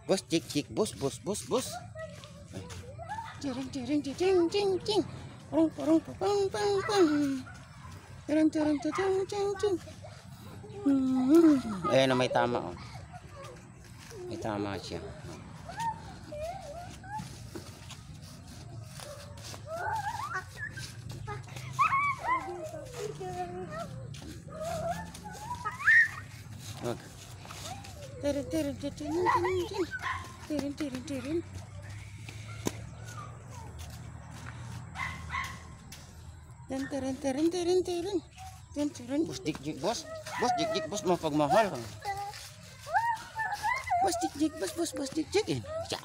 Bos, cik, cik, bos, bos, bos, bos. Cireng, cireng, cicing, cing, cing. Parang, parang, pang, pang, pang. Cireng, cireng, cicing, cing, cing. Ayan na, may tama, oh. May tama siya. Wag. Tirin, tirin, tirin, tirin, tirin, tirin, tirin. Dan tirin, tirin, tirin, tirin. Dan tirin, bos dik jik bos, bos dik jik bos mau pagmahal kan. Bos dik jik bos, bos dik jikin. Ya.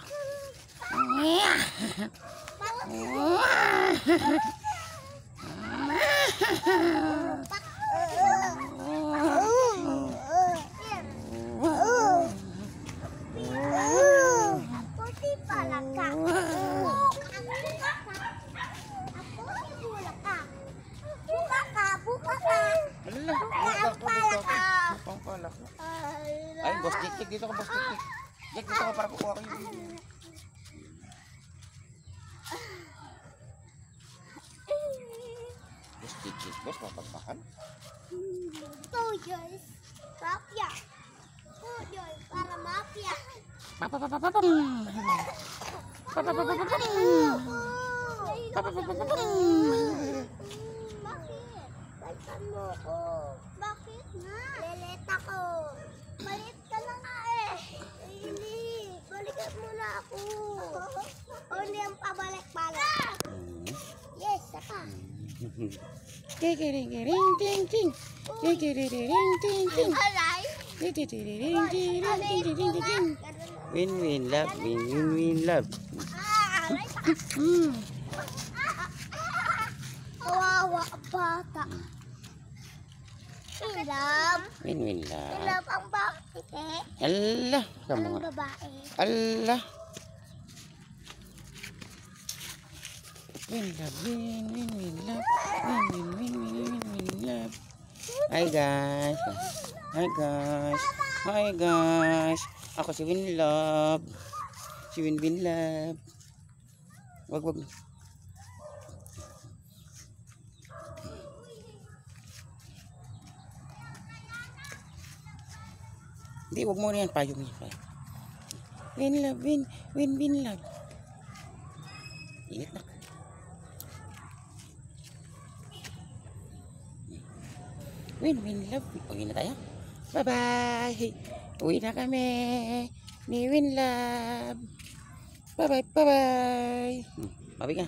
Ay, bos dik dito ka, bos dik. Dik dito ka para kukuha ko yung bos dik, bos mapagmahal. Toys, mafia. Toys para mafia. Papapapapam. Papapapapam. Papapapapam. Bakit? Balikan mo ko. Bakit nga? Leleta ko. Balik ka na nga eh. Hindi. Balikan mo na ako. O hindi ang pabalik-balik. Yes, saka. Kikiring, ting, ting. Kikiring, ting, ting. Alay? Kikiring, ting, ting, ting, ting. Win, win, love. Win, win, win, love. Alay ka. Kawawa ang bata. Ilab. Win, win, love. Ilab ang bakit eh. Allah, kamu. Anong babae? Allah. Win, love, win, win, win, love. Win, win, win, win, win, win, love. Hi guys. Hi guys. Hi guys. Ako si Win Love. Si Win Win Love. Wag, wag. Hindi, wag mo na yan. Payong yan. Win Love, Win, Win, Win Love. Ingat na. Win, Win Love. Uwi na tayo. Bye-bye. Uwi na kami. Ni Win Love. Bye-bye, bye-bye. Mabig nga.